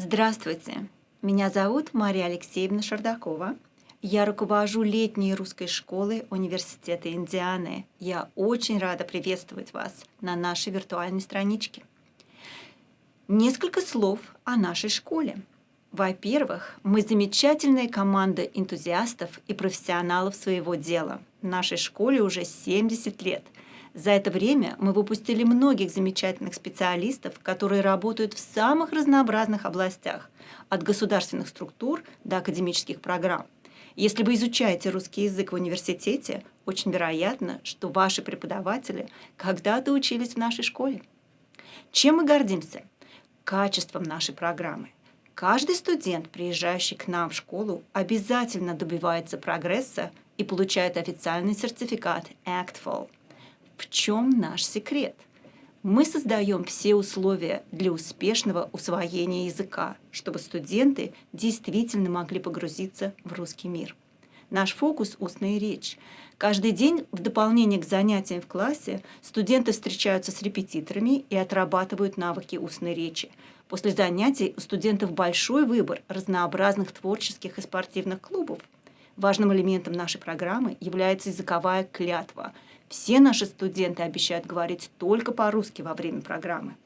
Здравствуйте, меня зовут Мария Алексеевна Шардакова. Я руковожу летней русской школой Университета Индианы. Я очень рада приветствовать вас на нашей виртуальной страничке. Несколько слов о нашей школе. Во-первых, мы замечательная команда энтузиастов и профессионалов своего дела. Нашей школе уже 70 лет. За это время мы выпустили многих замечательных специалистов, которые работают в самых разнообразных областях, от государственных структур до академических программ. Если вы изучаете русский язык в университете, очень вероятно, что ваши преподаватели когда-то учились в нашей школе. Чем мы гордимся? Качеством нашей программы. Каждый студент, приезжающий к нам в школу, обязательно добивается прогресса и получает официальный сертификат ACTFL. В чем наш секрет? Мы создаем все условия для успешного усвоения языка, чтобы студенты действительно могли погрузиться в русский мир. Наш фокус – устная речь. Каждый день в дополнение к занятиям в классе студенты встречаются с репетиторами и отрабатывают навыки устной речи. После занятий у студентов большой выбор разнообразных творческих и спортивных клубов. Важным элементом нашей программы является языковая клятва. Все наши студенты обещают говорить только по-русски во время программы.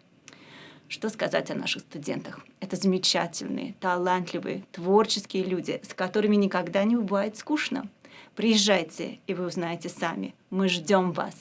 Что сказать о наших студентах? Это замечательные, талантливые, творческие люди, с которыми никогда не бывает скучно. Приезжайте, и вы узнаете сами. Мы ждем вас.